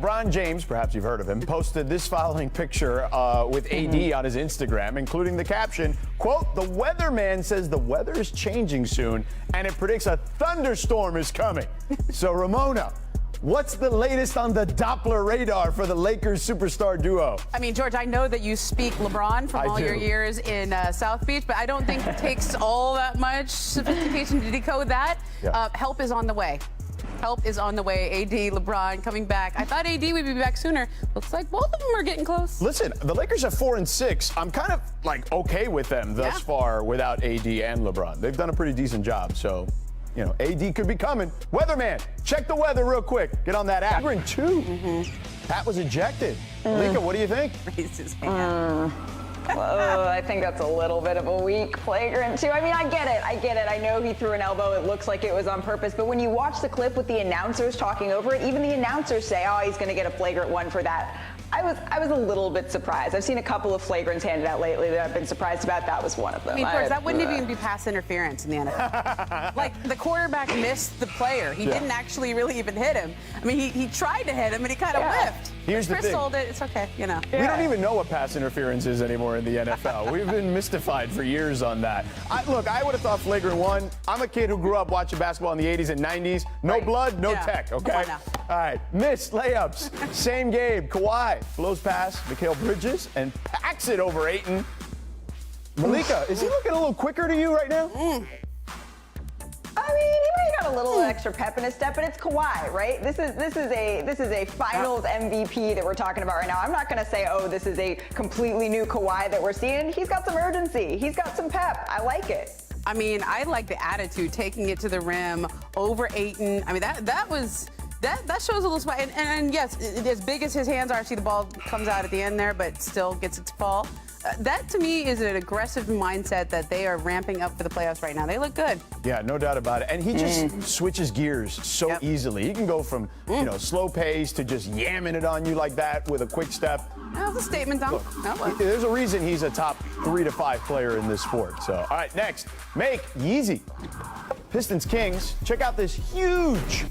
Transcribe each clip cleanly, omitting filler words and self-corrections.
LeBron James, perhaps you've heard of him, posted this following picture with AD on his Instagram, including the caption, quote, "The weatherman says the weather is changing soon, and it predicts a thunderstorm is coming." So, Ramona, what's the latest on the Doppler radar for the Lakers superstar duo? I mean, George, I know that you speak LeBron from all your years in South Beach, but I don't think it takes all that much sophistication to decode that. Yeah. Help is on the way. Help is on the way. AD, LeBron coming back. I thought AD would be back sooner. Looks like both of them are getting close. Listen, the Lakers are 4-6. I'm kind of like okay with them thus far without AD and LeBron. They've done a pretty decent job. So, you know, AD could be coming. Weatherman, check the weather real quick. Get on that app. We're in 2. Pat was ejected. Malika, what do you think? Raised his hand. Oh, I think that's a little bit of a weak flagrant, too. I mean, I get it. I know he threw an elbow. It looks like it was on purpose. But when you watch the clip with the announcers talking over it, even the announcers say, oh, he's going to get a flagrant one for that. I was a little bit surprised. I've seen a couple of flagrants handed out lately that I've been surprised about. That was one of them. I mean, George, that wouldn't even be pass interference in the NFL. Like, the quarterback missed the player. He didn't actually really even hit him. I mean, he tried to hit him, and he kind of whiffed. Here's the Chris thing. sold it. It's okay, you know. We don't even know what pass interference is anymore in the NFL. We've been mystified for years on that. Look, I would have thought flagrant one. I'm a kid who grew up watching basketball in the 80s and 90s. No blood, no tech, okay? All right, missed layups. Same game. Kawhi blows past Mikal Bridges and packs it over Ayton. Malika, is he looking a little quicker to you right now? I mean, he might have got a little extra pep in his step, but it's Kawhi, right? This is a Finals MVP that we're talking about right now. I'm not going to say, oh, this is a completely new Kawhi that we're seeing. He's got some urgency. He's got some pep. I like it. I mean, I like the attitude, taking it to the rim over Ayton. I mean, that shows a little spot. And yes, as big as his hands are, see the ball comes out at the end there, but still gets it to fall. That, to me, is an aggressive mindset that they are ramping up for the playoffs right now. They look good. Yeah, no doubt about it. And he just switches gears so easily. He can go from, you know, slow pace to just yamming it on you like that with a quick step. That was a statement, Tom. There's a reason he's a top 3 to 5 player in this sport. So, all right, next, make Yeezy. Pistons Kings. Check out this huge,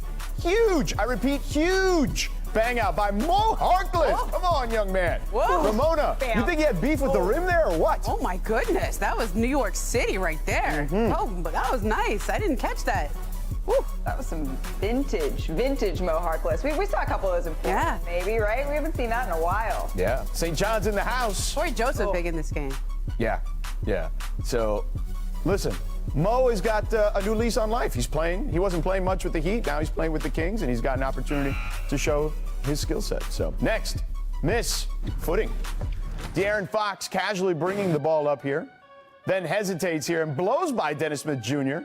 I repeat, huge bang out by Mo Harkless. Whoa. Come on, young man. Whoa. Ramona, you think he had beef with the rim there or what? Oh, my goodness. That was New York City right there. Oh, but that was nice. I didn't catch that. Woo, that was some vintage Mo Harkless. We saw a couple of those in Portland, maybe, right? We haven't seen that in a while. Yeah. St. John's in the house. Corey Joseph big in this game. Yeah. So, listen, Mo has got a new lease on life. He's playing. He wasn't playing much with the Heat. Now he's playing with the Kings, and he's got an opportunity to show his skill set. So, next, miss footing. De'Aaron Fox casually bringing the ball up here, then hesitates here and blows by Dennis Smith Jr.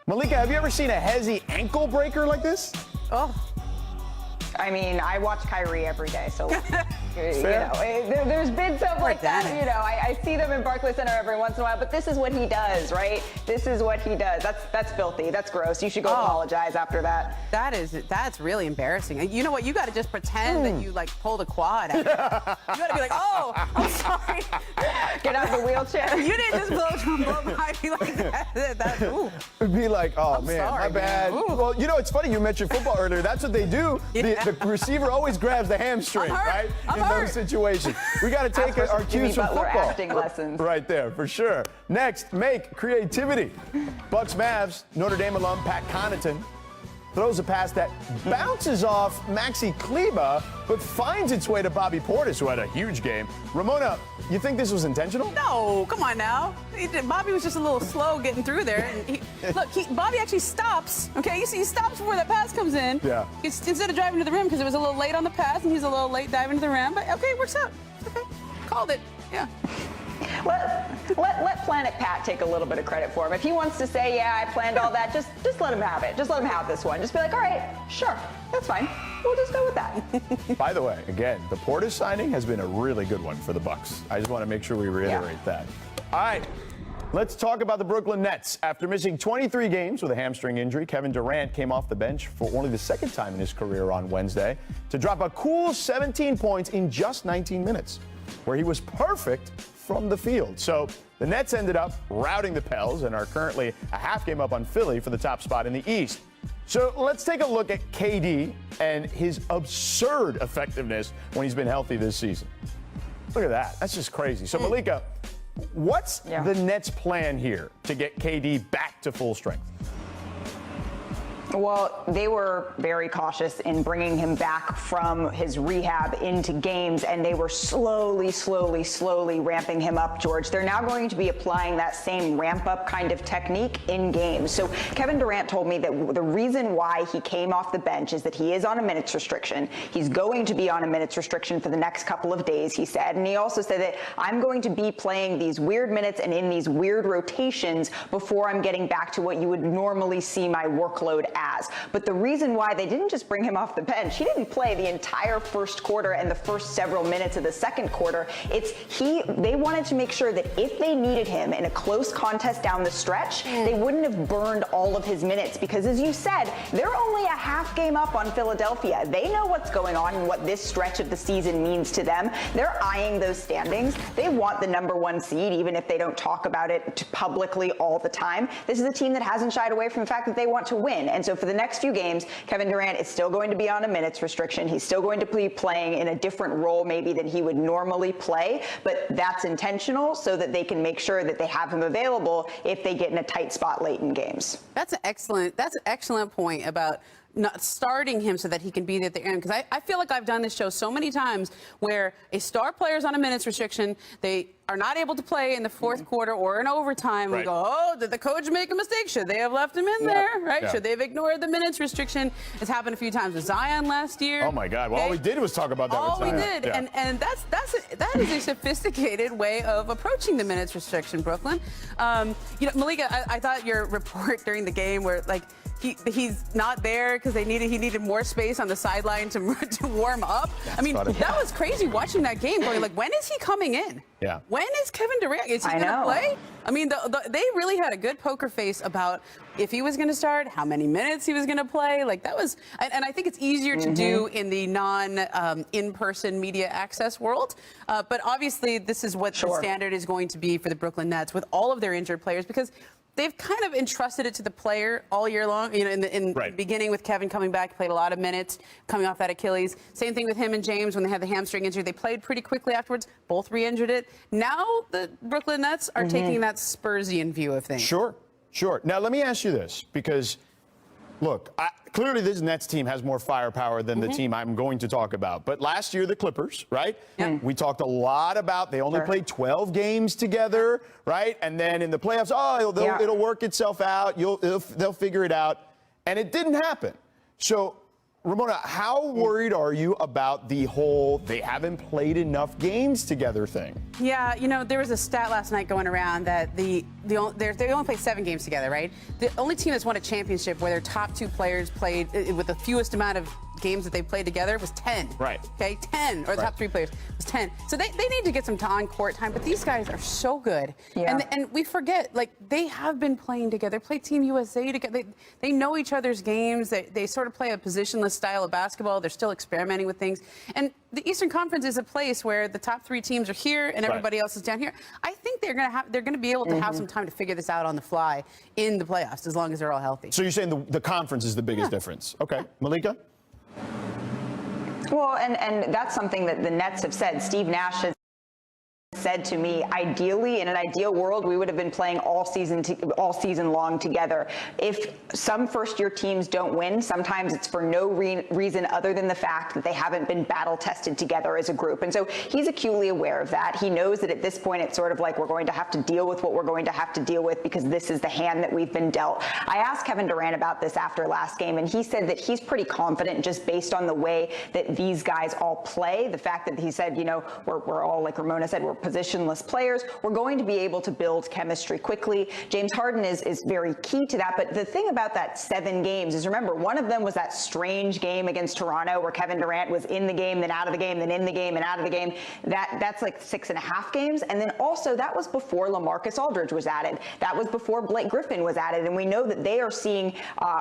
Malika, have you ever seen a hezzy ankle breaker like this? Oh. I mean, I watch Kyrie every day, so you know, there's been stuff like that. You know, I see them in Barclays Center every once in a while, but this is what he does, right? This is what he does. That's filthy. That's gross. You should go apologize after that. That's really embarrassing. You know what? You got to just pretend that you like pulled a quad out. You got to be like, oh, I'm sorry. Get out of the wheelchair. You didn't just blow by me like that. It'd be like, oh I'm man, sorry, my bad. man. Well, you know, it's funny you mentioned football earlier. That's what they do. The receiver always grabs the hamstring, right? In those situations. We got to take our cues from football. Acting lessons. Right there, for sure. Next, make creativity. Bucks Mavs, Notre Dame alum Pat Connaughton throws a pass that bounces off Maxi Kleber, but finds its way to Bobby Portis, who had a huge game. Ramona, you think this was intentional? No, come on now. Bobby was just a little slow getting through there. And Bobby actually stops. Okay, you see, he stops before that pass comes in. Yeah. Instead of driving to the rim because it was a little late on the pass, and he's a little late diving to the rim. But okay, it works out. Okay, called it. Yeah. Let Planet Pat take a little bit of credit for him. If he wants to say, yeah, I planned all that, just let him have it. Just let him have this one. Just be like, all right, sure, that's fine. We'll just go with that. By the way, again, the Portis signing has been a really good one for the Bucks. I just want to make sure we reiterate that. All right, let's talk about the Brooklyn Nets. After missing 23 games with a hamstring injury, Kevin Durant came off the bench for only the second time in his career on Wednesday to drop a cool 17 points in just 19 minutes, where he was perfect from the field. So the Nets ended up routing the Pels and are currently a half game up on Philly for the top spot in the East. So let's take a look at KD and his absurd effectiveness when he's been healthy this season. Look at that. That's just crazy. So, Malika, what's the Nets' plan here to get KD back to full strength? Well, they were very cautious in bringing him back from his rehab into games, and they were slowly ramping him up, George. They're now going to be applying that same ramp-up kind of technique in games. So Kevin Durant told me that the reason why he came off the bench is that he is on a minutes restriction. He's going to be on a minutes restriction for the next couple of days, he said. And he also said that I'm going to be playing these weird minutes and in these weird rotations before I'm getting back to what you would normally see my workload as. But the reason why they didn't just bring him off the bench, he didn't play the entire first quarter and the first several minutes of the second quarter. They wanted to make sure that if they needed him in a close contest down the stretch, they wouldn't have burned all of his minutes, because as you said, they're only a half game up on Philadelphia. They know what's going on and what this stretch of the season means to them. They're eyeing those standings. They want the #1 seed, even if they don't talk about it publicly all the time. This is a team that hasn't shied away from the fact that they want to win. And so for the next few games, Kevin Durant is still going to be on a minutes restriction. He's still going to be playing in a different role maybe than he would normally play, but that's intentional so that they can make sure that they have him available if they get in a tight spot late in games. That's an excellent point about not starting him so that he can be there at the end. Because I feel like I've done this show so many times where a star player's on a minutes restriction, they are not able to play in the fourth quarter or in overtime. Right. We go, oh, did the coach make a mistake? Should they have left him in there? Right? Yeah. Should they have ignored the minutes restriction? It's happened a few times with Zion last year. Oh, my God. Well, all we did was talk about that all with we Zion. did. Yeah. And that is a sophisticated way of approaching the minutes restriction, Brooklyn. Malika, I thought your report during the game where, like, he's not there because he needed more space on the sideline to warm up. I mean, that was crazy watching that game going, like, when is he coming in? Yeah. When is Kevin Durant? Is he going to play? I mean, they really had a good poker face about if he was going to start, how many minutes he was going to play. Like, that was, and I think it's easier to do in the in-person media access world. But obviously, this is what the standard is going to be for the Brooklyn Nets with all of their injured players, because they've kind of entrusted it to the player all year long. You know, in the beginning with Kevin coming back, he played a lot of minutes coming off that Achilles. Same thing with him and James when they had the hamstring injury. They played pretty quickly afterwards. Both re-injured it. Now the Brooklyn Nets are taking that Spursian view of things. Sure. Now, let me ask you this, because, look, clearly this Nets team has more firepower than the team I'm going to talk about. But last year, the Clippers, right? Yeah. We talked a lot about they only played 12 games together, right? And then in the playoffs, it'll work itself out. They'll figure it out. And it didn't happen. So, Ramona, how worried are you about the whole they haven't played enough games together thing? Yeah, there was a stat last night going around that they only played 7 games together, right? The only team that's won a championship where their top 2 players played with the fewest amount of games that they played together was 10. Right. Okay, 10, or the top 3 players was 10. So they need to get some on-court time, but these guys are so good. Yeah. And we forget, like, they have been playing together, played Team USA together. They know each other's games. They sort of play a positionless style of basketball. They're still experimenting with things. And the Eastern Conference is a place where the top 3 teams are here and everybody else is down here. I think they're going to be able to have some time to figure this out on the fly in the playoffs, as long as they're all healthy. So you're saying the conference is the biggest difference? Okay, Malika? Well, and that's something that the Nets have said. Steve Nash has said to me, ideally, in an ideal world, we would have been playing all season long together. If some first-year teams don't win, sometimes it's for no reason other than the fact that they haven't been battle-tested together as a group. And so he's acutely aware of that. He knows that at this point, it's sort of like we're going to have to deal with what we're going to have to deal with because this is the hand that we've been dealt. I asked Kevin Durant about this after last game, and he said that he's pretty confident just based on the way that these guys all play. The fact that he said, we're all, like Ramona said, we're positionless players. We're going to be able to build chemistry quickly. James Harden is very key to that. But the thing about that 7 games is, remember, one of them was that strange game against Toronto where Kevin Durant was in the game, then out of the game, then in the game, and out of the game. That's like 6.5 games. And then also that was before LaMarcus Aldridge was added. That was before Blake Griffin was added. And we know that they are seeing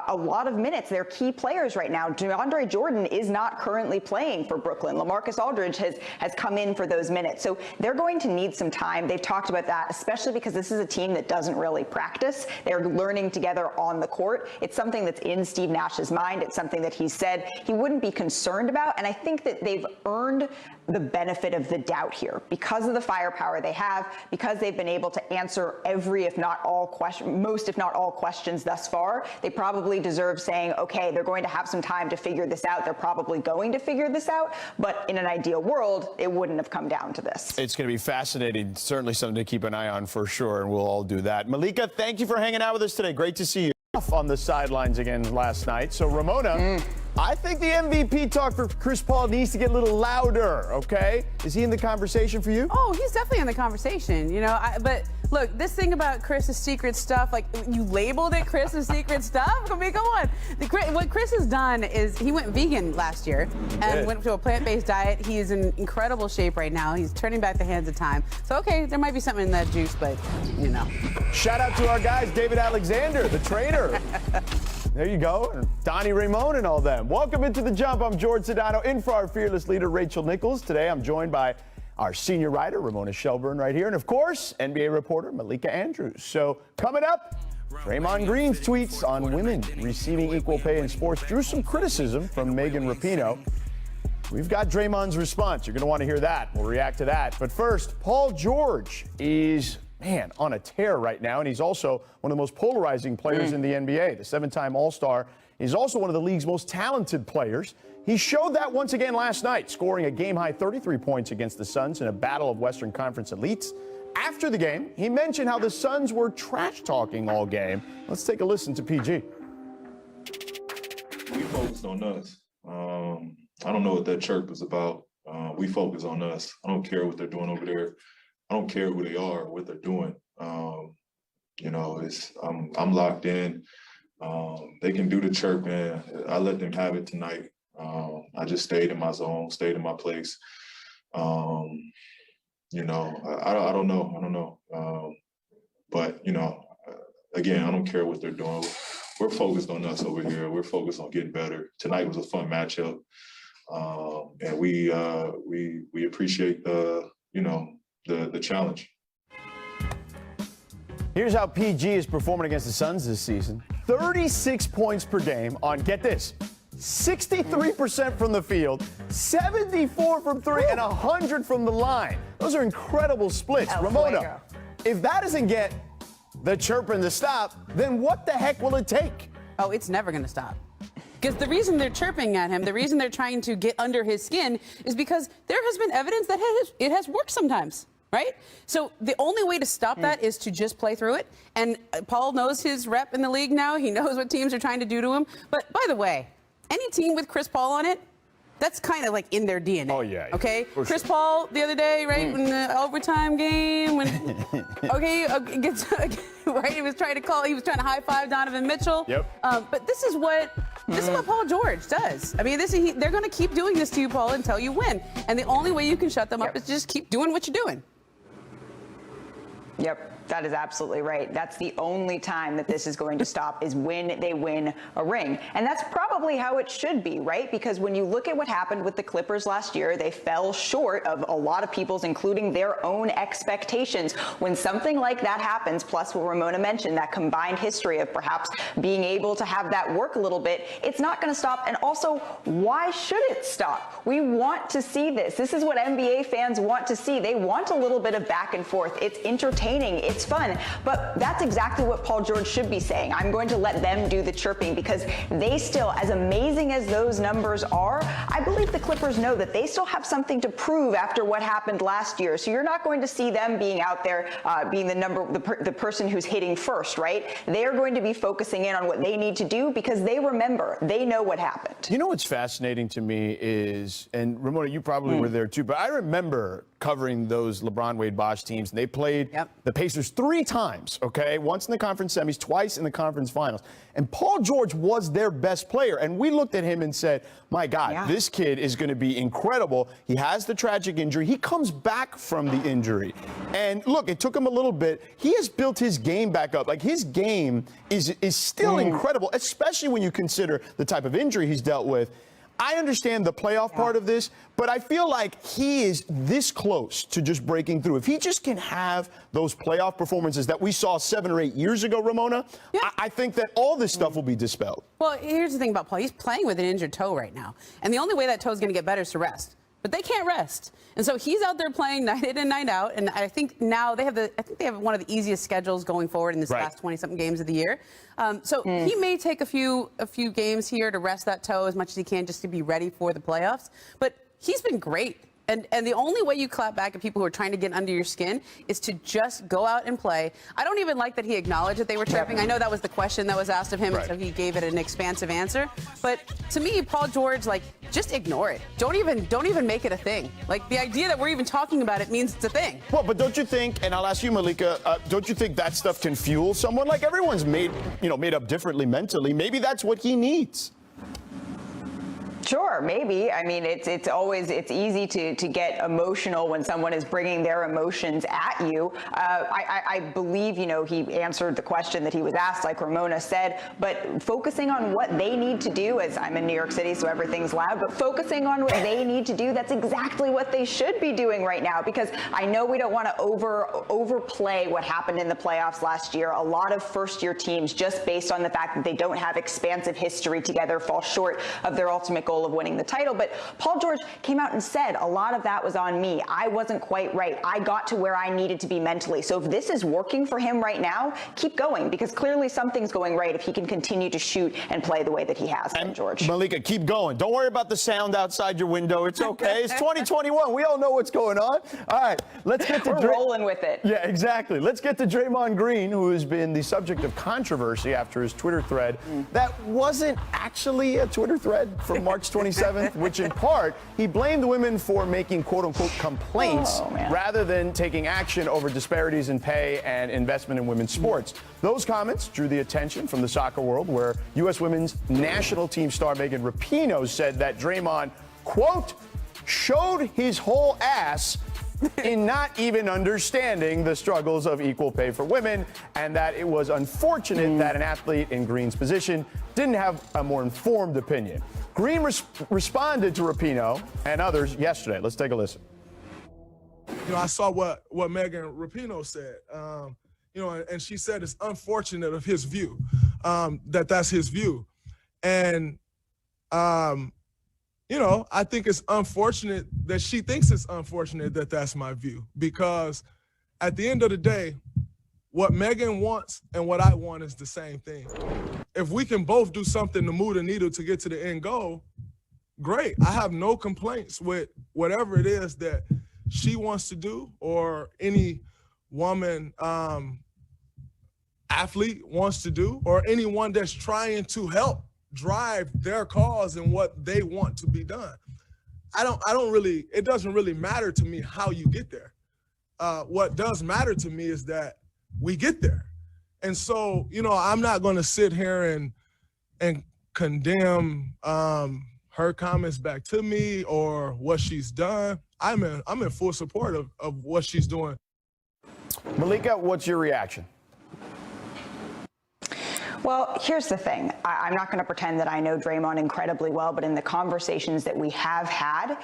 a lot of minutes. They're key players right now. DeAndre Jordan is not currently playing for Brooklyn. LaMarcus Aldridge has come in for those minutes. So they're going to to need some time. They've talked about that, especially because this is a team that doesn't really practice. They're learning together on the court. It's something that's in Steve Nash's mind. It's something that he said he wouldn't be concerned about. And I think that they've earned the benefit of the doubt here because of the firepower they have, because they've been able to answer every, if not all most, if not all questions thus far. They probably deserve saying, okay, they're going to have some time to figure this out. They're probably going to figure this out. But in an ideal world, it wouldn't have come down to this. It's going to be fascinating. Certainly something to keep an eye on for sure, and we'll all do that. Malika, thank you for hanging out with us today. Great to see you. Off on the sidelines again last night. So, Ramona, I think the MVP talk for Chris Paul needs to get a little louder, okay? Is he in the conversation for you? Oh, he's definitely in the conversation, you know. But look, this thing about Chris's secret stuff, like you labeled it Chris's secret stuff. I mean, come on. What Chris has done is he went vegan last year and went to a plant-based diet. He is in incredible shape right now. He's turning back the hands of time. So, okay, there might be something in that juice, but, you know. Shout out to our guys, David Alexander, the trader. There you go. And Donnie Ramon and all them. Welcome into The Jump. I'm George Sedano, in for our fearless leader, Rachel Nichols. Today, I'm joined by our senior writer, Ramona Shelburne, right here. And, of course, NBA reporter, Malika Andrews. So, coming up, Draymond Green's tweets on women receiving equal pay in sports drew some criticism from Megan Rapinoe. We've got Draymond's response. You're going to want to hear that. We'll react to that. But first, Paul George is, man, on a tear right now. And he's also one of the most polarizing players in the NBA. The seven-time All-Star is also one of the league's most talented players. He showed that once again last night, scoring a game-high 33 points against the Suns in a battle of Western Conference elites. After the game, he mentioned how the Suns were trash-talking all game. Let's take a listen to PG. We focused on us. I don't know what that chirp is about. We focus on us. I don't care what they're doing over there. I don't care who they are, what they're doing. You know, I'm locked in. They can do the chirping. I let them have it tonight. I just stayed in my zone, stayed in my place. You know, I don't know. But, you know, again, I don't care what they're doing. We're focused on us over here. We're focused on getting better. Tonight was a fun matchup. And we appreciate the challenge. Here's how PG is performing against the Suns this season. 36 points per game on, get this, 63% from the field, 74 from three, and 100 from the line. Those are incredible splits. Ramona, if that doesn't get the chirping to stop, then what the heck will it take? Oh, it's never going to stop. Because the reason they're chirping at him, the reason they're trying to get under his skin is because there has been evidence that it has worked sometimes, right? So the only way to stop that is to just play through it. And Paul knows his rep in the league now. He knows what teams are trying to do to him. But by the way, any team with Chris Paul on it, that's kind of like in their DNA. Oh, yeah. Okay? Chris Paul the other day, right, in the overtime game, when, right, he was trying to high-five Donovan Mitchell. Yep. But this is what Paul George does. I mean, they're going to keep doing this to you, Paul, until you win. And the only way you can shut them up is just keep doing what you're doing. Yep. That is absolutely right. That's the only time that this is going to stop is when they win a ring. And that's probably how it should be, right? Because when you look at what happened with the Clippers last year, they fell short of a lot of people's, including their own expectations. When something like that happens, plus what Ramona mentioned, that combined history of perhaps being able to have that work a little bit, it's not going to stop. And also, why should it stop? We want to see this. This is what NBA fans want to see. They want a little bit of back and forth. It's entertaining. It's fun, but that's exactly what Paul George should be saying. I'm going to let them do the chirping because they still, as amazing as those numbers are, I believe the Clippers know that they still have something to prove after what happened last year. So you're not going to see them being out there, being the person who's hitting first, right? They're going to be focusing in on what they need to do because they remember, they know what happened. You know what's fascinating to me is, and Ramona, you probably were there too, but I remember covering those LeBron, Wade, Bosh teams, and they played the Pacers 3 times, okay? Once in the conference semis, twice in the conference finals. And Paul George was their best player. And we looked at him and said, my God, this kid is going to be incredible. He has the tragic injury. He comes back from the injury. And look, it took him a little bit. He has built his game back up. Like, his game is still incredible, especially when you consider the type of injury he's dealt with. I understand the playoff part of this, but I feel like he is this close to just breaking through. If he just can have those playoff performances that we saw 7 or 8 years ago, Ramona, I think that all this stuff will be dispelled. Well, here's the thing about Paul. He's playing with an injured toe right now. And the only way that toe is going to get better is to rest. But they can't rest. And so he's out there playing night in and night out. And I think now they have one of the easiest schedules going forward in this last 20-something games of the year. So he may take a few games here to rest that toe as much as he can just to be ready for the playoffs. But he's been great. And the only way you clap back at people who are trying to get under your skin is to just go out and play. I don't even like that he acknowledged that they were chirping. I know that was the question that was asked of him, so he gave it an expansive answer. But to me, Paul George, like, just ignore it. Don't even make it a thing. Like, the idea that we're even talking about it means it's a thing. Well, but don't you think, and I'll ask you, Malika, don't you think that stuff can fuel someone? Like, everyone's made up differently mentally. Maybe that's what he needs. Sure, maybe. I mean, it's easy to get emotional when someone is bringing their emotions at you. I believe, he answered the question that he was asked, like Ramona said, but focusing on what they need to do, as I'm in New York City, so everything's loud, but focusing on what they need to do, that's exactly what they should be doing right now, because I know we don't want to overplay what happened in the playoffs last year. A lot of first-year teams, just based on the fact that they don't have expansive history together, fall short of their ultimate goal of winning the title. But Paul George came out and said a lot of that was on me. I wasn't quite right. I got to where I needed to be mentally. So if this is working for him right now, keep going, because clearly something's going right if he can continue to shoot and play the way that he has been, George. Malika, keep going. Don't worry about the sound outside your window. It's okay. It's 2021. We all know what's going on. All right, let's get to We're rolling with it. Yeah, exactly. Let's get to Draymond Green, who has been the subject of controversy after his Twitter thread that wasn't actually a Twitter thread from March 27th, which in part, he blamed the women for making quote-unquote complaints rather than taking action over disparities in pay and investment in women's sports. Those comments drew the attention from the soccer world, where U.S. women's national team star Megan Rapinoe said that Draymond, quote, showed his whole ass in not even understanding the struggles of equal pay for women, and that it was unfortunate that an athlete in Green's position didn't have a more informed opinion. Green responded to Rapinoe and others yesterday. Let's take a listen. I saw what Megan Rapinoe said, and she said it's unfortunate of his view, that's his view. And, I think it's unfortunate that she thinks it's unfortunate that that's my view, because at the end of the day, what Megan wants and what I want is the same thing. If we can both do something to move the needle to get to the end goal, great. I have no complaints with whatever it is that she wants to do, or any woman athlete wants to do, or anyone that's trying to help drive their cause and what they want to be done. It doesn't really matter to me how you get there. What does matter to me is that we get there. And so, I'm not going to sit here and condemn her comments back to me or what she's done. I'm in full support of what she's doing. Malika, what's your reaction? Well, here's the thing. I'm not going to pretend that I know Draymond incredibly well, but in the conversations that we have had,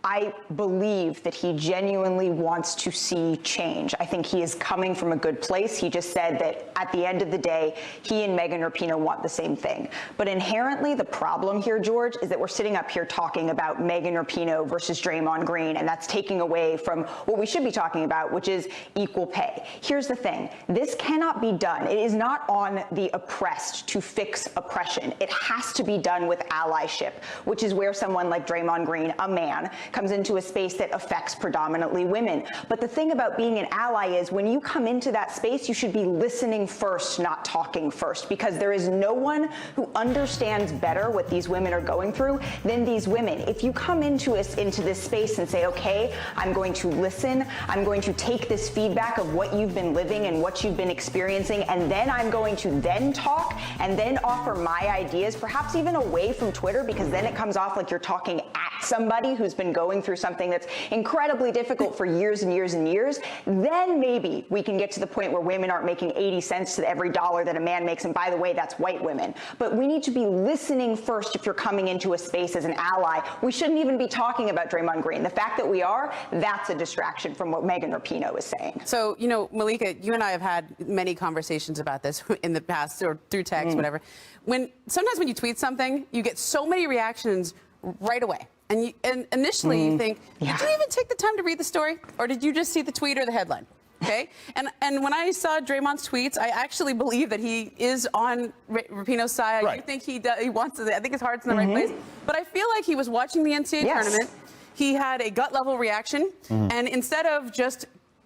I believe that he genuinely wants to see change. I think he is coming from a good place. He just said that at the end of the day, he and Megan Rapinoe want the same thing. But inherently, the problem here, George, is that we're sitting up here talking about Megan Rapinoe versus Draymond Green, and that's taking away from what we should be talking about, which is equal pay. Here's the thing. This cannot be done. It is not on the oppressed to fix oppression. It has to be done with allyship, which is where someone like Draymond Green, a man, comes into a space that affects predominantly women. But the thing about being an ally is when you come into that space, you should be listening first, not talking first, because there is no one who understands better what these women are going through than these women. If you come into this space and say, okay, I'm going to listen, I'm going to take this feedback of what you've been living and what you've been experiencing, and then I'm going to then talk and then offer my ideas, perhaps even away from Twitter, because then it comes off like you're talking at somebody who's been going through something that's incredibly difficult for years and years and years, then maybe we can get to the point where women aren't making 80 cents to every dollar that a man makes. And by the way, that's white women. But we need to be listening first if you're coming into a space as an ally. We shouldn't even be talking about Draymond Green. The fact that we are, that's a distraction from what Megan Rapinoe is saying. So, you know, Malika, you and I have had many conversations about this in the past or through text, whatever. Sometimes when you tweet something, you get so many reactions right away. And initially you think, did you even take the time to read the story? Or did you just see the tweet or the headline? Okay? And when I saw Draymond's tweets, I actually believe that he is on Rapinoe's side. I do think he wants to. I think his heart's in the right place. But I feel like he was watching the NCAA tournament. He had a gut level reaction. And instead of just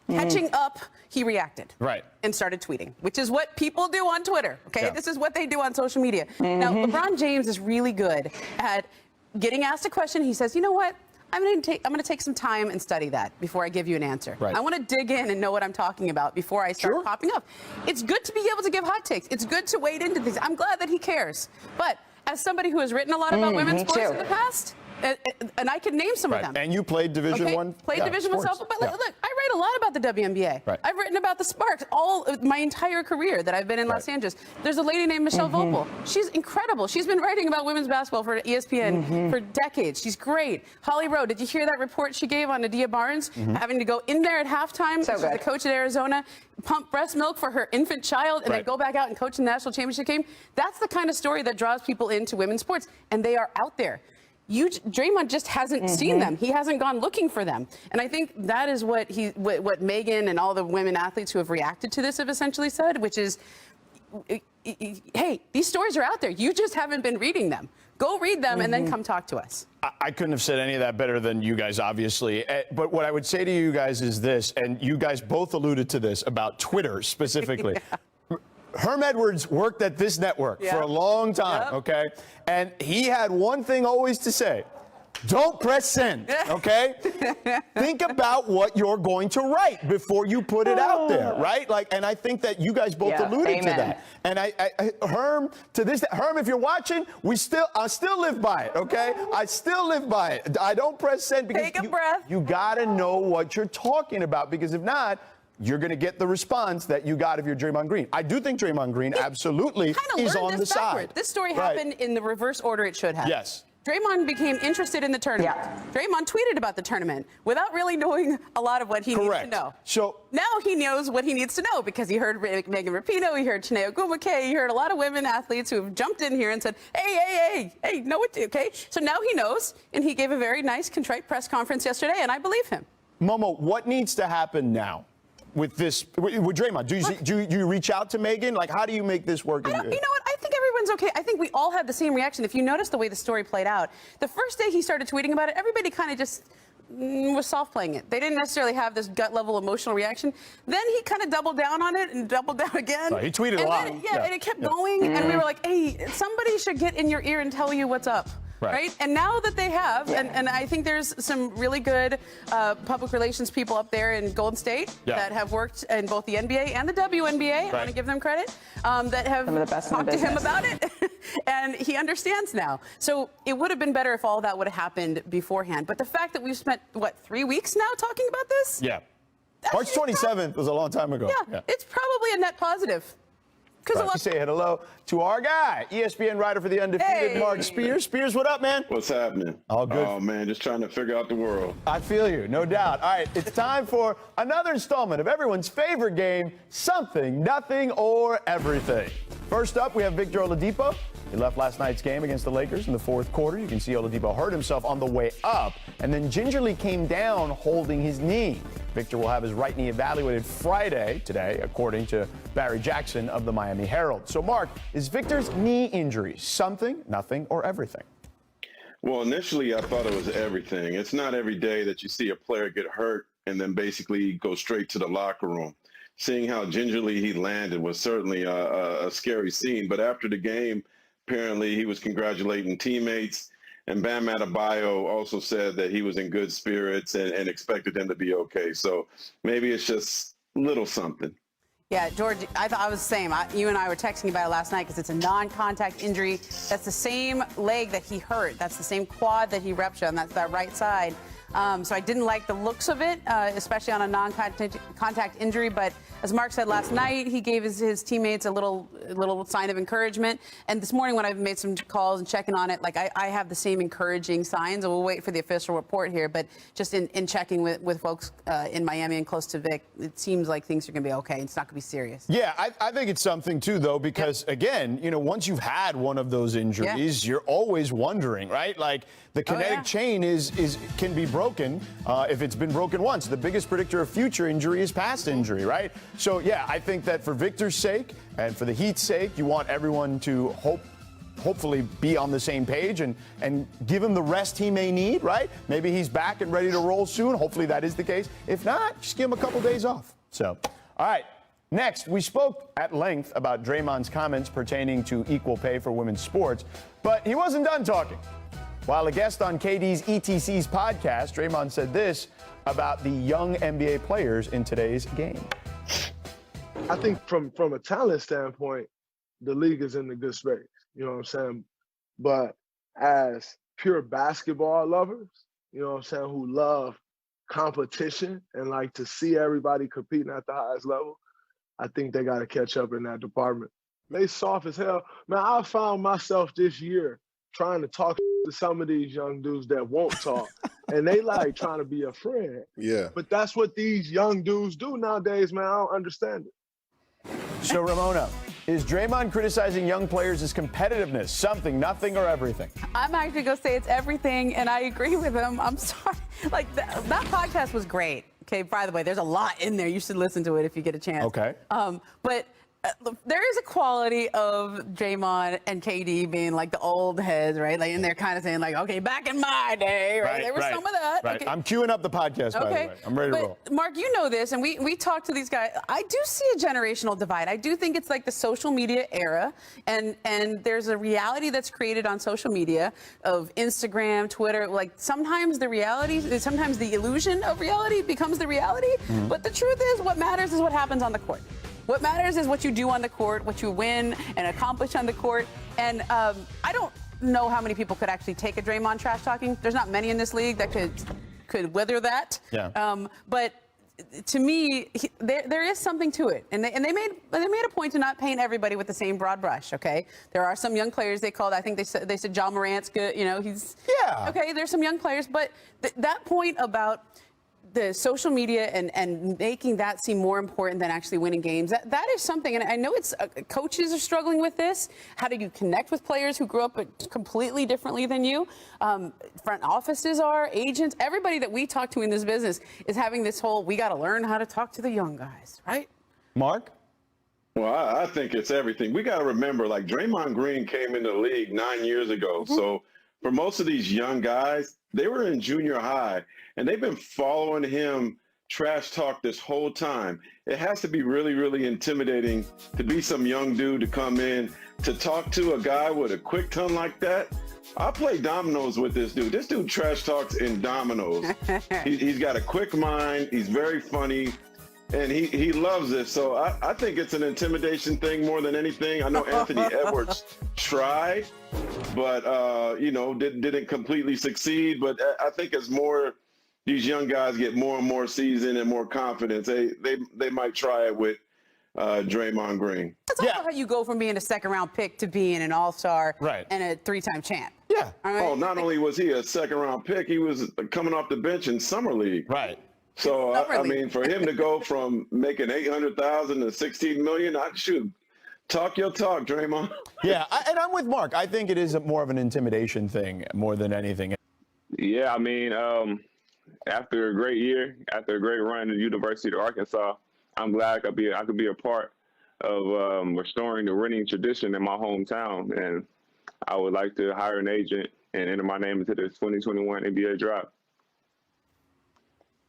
catching up, he reacted. Right. And started tweeting, which is what people do on Twitter. Okay? Yeah. This is what they do on social media. Now, LeBron James is really good at getting asked a question. He says, you know what? I'm going to take some time and study that before I give you an answer. Right. I want to dig in and know what I'm talking about before I start popping up. It's good to be able to give hot takes. It's good to wade into things. I'm glad that he cares. But as somebody who has written a lot about women's sports in the past, and I can name some of them. And you played Division One. Played Division One softball. But look, I write a lot about the WNBA. Right. I've written about the Sparks my entire career that I've been in Los Angeles. There's a lady named Michelle Vogel. She's incredible. She's been writing about women's basketball for ESPN for decades. She's great. Holly Rowe, did you hear that report she gave on Nadia Barnes having to go in there at halftime? She's the coach at Arizona, pump breast milk for her infant child, and then go back out and coach the national championship game. That's the kind of story that draws people into women's sports, and they are out there. Draymond just hasn't seen them. He hasn't gone looking for them. And I think that is what Megan and all the women athletes who have reacted to this have essentially said, which is, hey, these stories are out there. You just haven't been reading them. Go read them and then come talk to us. I couldn't have said any of that better than you guys, obviously. But what I would say to you guys is this, and you guys both alluded to this about Twitter specifically. Herm Edwards worked at this network for a long time, okay? And he had one thing always to say. Don't press send, okay? Think about what you're going to write before you put it out there, right? And I think that you guys both alluded to that. And Herm, Herm, if you're watching, I still live by it, okay? I still live by it. I don't press send because take a breath. You gotta know what you're talking about, because if not, you're going to get the response that you got if you're Draymond Green. I do think Draymond Green absolutely is on the side. This story happened in the reverse order it should have. Yes. Draymond became interested in the tournament. Draymond tweeted about the tournament without really knowing a lot of what he needs to know. So now he knows what he needs to know because he heard Megan Rapinoe, he heard Chiney Ogwumike, he heard a lot of women athletes who have jumped in here and said, hey, know what, okay? So now he knows, and he gave a very nice, contrite press conference yesterday, and I believe him. Momo, what needs to happen now? With Draymond, do you reach out to Megan? How do you make this work? You know what? I think everyone's okay. I think we all had the same reaction. If you notice the way the story played out, the first day he started tweeting about it, everybody kind of just was soft playing it. They didn't necessarily have this gut level emotional reaction. Then he kind of doubled down on it and doubled down again. He tweeted a lot. And it kept going. And we were like, hey, somebody should get in your ear and tell you what's up. Right. And now that they have, and I think there's some really good public relations people up there in Golden State that have worked in both the NBA and the WNBA. I want to give them credit, that have talked to him about it. And he understands now. So it would have been better if all that would have happened beforehand. But the fact that we've spent, 3 weeks now talking about this? Yeah. March 27th was a long time ago. Yeah. It's probably a net positive. Right. Say hello to our guy, ESPN writer for the Undefeated, Mark Spears. Spears, what up, man? What's happening? All good. Oh, man, just trying to figure out the world. I feel you, no doubt. All right, it's time for another installment of everyone's favorite game, Something, Nothing, or Everything. First up, we have Victor Oladipo. He left last night's game against the Lakers in the fourth quarter. You can see Oladipo hurt himself on the way up and then gingerly came down holding his knee. Victor will have his right knee evaluated today, according to Barry Jackson of the Miami Herald. So, Mark, is Victor's knee injury something, nothing, or everything? Well, initially, I thought it was everything. It's not every day that you see a player get hurt and then basically go straight to the locker room. Seeing how gingerly he landed was certainly a scary scene. But after the game, apparently he was congratulating teammates. And Bam Adebayo also said that he was in good spirits and expected them to be okay. So maybe it's just little something. Yeah, George, I thought I was the same. You and I were texting about it last night because it's a non-contact injury. That's the same leg that he hurt. That's the same quad that he ruptured on. That's that right side. So I didn't like the looks of it, especially on a non-contact injury. But as Mark said last night, he gave his teammates a little sign of encouragement. And this morning when I've made some calls and checking on it, like I have the same encouraging signs. And we'll wait for the official report here. But just in checking with folks in Miami and close to Vic, it seems like things are going to be okay. It's not going to be serious. Yeah, I think it's something, too, though, because, again, once you've had one of those injuries, you're always wondering, right? Like, the kinetic chain can be broken if it's been broken once. The biggest predictor of future injury is past injury, right? So, yeah, I think that for Victor's sake and for the Heat's sake, you want everyone to hopefully be on the same page and give him the rest he may need, right? Maybe he's back and ready to roll soon. Hopefully that is the case. If not, just give him a couple days off. So, all right. Next, we spoke at length about Draymond's comments pertaining to equal pay for women's sports, but he wasn't done talking. While a guest on KD's ETC's podcast, Draymond said this about the young NBA players in today's game. I think from a talent standpoint, the league is in a good space. You know what I'm saying? But as pure basketball lovers, you know what I'm saying, who love competition and like to see everybody competing at the highest level, I think they got to catch up in that department. They soft as hell. Man, I found myself this year trying to talk to some of these young dudes that won't talk. And they like trying to be a friend. Yeah. But that's what these young dudes do nowadays, man. I don't understand it. So, Ramona, is Draymond criticizing young players as competitiveness something, nothing, or everything? I'm actually going to say it's everything, and I agree with him. I'm sorry. Like, that podcast was great. Okay, by the way, there's a lot in there. You should listen to it if you get a chance. Okay. But there is a quality of Draymond and KD being like the old heads, right? Like, and they're kind of saying like, okay, back in my day, right? There was some of that. Right. Okay. I'm queuing up the podcast, by the way. I'm ready to roll. Mark, you know this, and we talked to these guys. I do see a generational divide. I do think it's like the social media era, and there's a reality that's created on social media of Instagram, Twitter. Like sometimes the illusion of reality becomes the reality. Mm-hmm. But the truth is, what matters is what happens on the court. What matters is what you do on the court, what you win and accomplish on the court. And I don't know how many people could actually take a Draymond trash talking. There's not many in this league that could weather that. Yeah. But to me, there is something to it, and they made a point to not paint everybody with the same broad brush. Okay, there are some young players they called. I think they said Ja Morant's good. He's okay. There's some young players, but that point about the social media and making that seem more important than actually winning games, that is something. And I know it's coaches are struggling with this. How do you connect with players who grew up completely differently than you? Front offices are, agents, everybody that we talk to in this business is having this whole, we got to learn how to talk to the young guys, right? Mark? Well, I think it's everything. We got to remember, like Draymond Green came into the league 9 years ago. Mm-hmm. So for most of these young guys, they were in junior high, and they've been following him trash talk this whole time. It has to be really, really intimidating to be some young dude to come in to talk to a guy with a quick tongue like that. I play dominoes with this dude. This dude trash talks in dominoes. He's got a quick mind. He's very funny. And he loves this. So I think it's an intimidation thing more than anything. I know Anthony Edwards tried, but, didn't completely succeed. But I think as more these young guys get more and more seasoned and more confidence, they might try it with Draymond Green. That's also how you go from being a second-round pick to being an all-star and a three-time champ. Yeah. Right? Oh, not only was he a second-round pick, he was coming off the bench in summer league. Right. So, I mean, for him to go from making $800,000 to $16 million, I should talk your talk, Draymond. Yeah, and I'm with Mark. I think it is more of an intimidation thing more than anything. Yeah, I mean, after a great year, after a great run at the University of Arkansas, I'm glad I could be a part of restoring the winning tradition in my hometown. And I would like to hire an agent and enter my name into this 2021 NBA draft.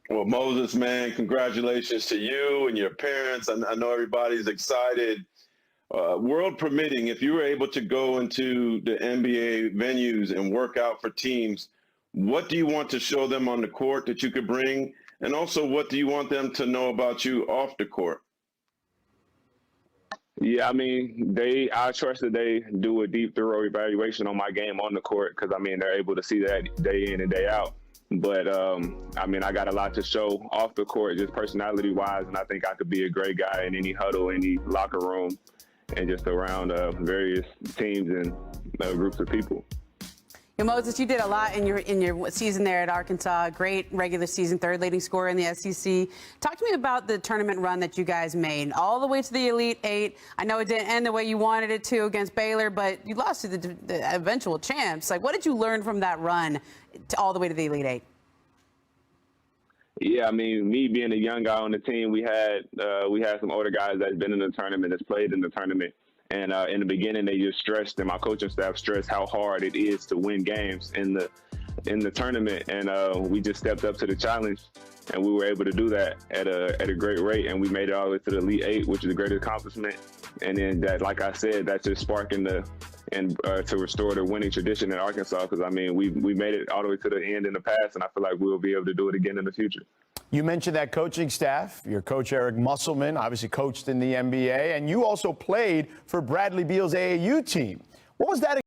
Well, Moses, man, congratulations to you and your parents. I know everybody's excited. World permitting, if you were able to go into the NBA venues and work out for teams, what do you want to show them on the court that you could bring? And also, what do you want them to know about you off the court? Yeah, I mean, I trust that they do a deep, thorough evaluation on my game on the court because, I mean, they're able to see that day in and day out. But, I mean, I got a lot to show off the court, just personality-wise, and I think I could be a great guy in any huddle, any locker room, and just around various teams and groups of people. Moses, you did a lot in your season there at Arkansas. Great regular season, third leading scorer in the SEC. Talk to me about the tournament run that you guys made, all the way to the Elite Eight. I know it didn't end the way you wanted it to against Baylor, but you lost to the eventual champs. Like, what did you learn from that run all the way to the Elite Eight? Yeah, I mean, me being a young guy on the team, we had some older guys that's been in the tournament, that's played in the tournament. And in the beginning, they just stressed, and my coaching staff stressed how hard it is to win games in the tournament. And we just stepped up to the challenge, and we were able to do that at a great rate. And we made it all the way to the Elite Eight, which is a great accomplishment. And then that, like I said, that's just sparking to restore the winning tradition in Arkansas. Because I mean, we made it all the way to the end in the past, and I feel like we'll be able to do it again in the future. You mentioned that coaching staff. Your coach, Eric Musselman, obviously coached in the NBA, and you also played for Bradley Beal's AAU team. What was that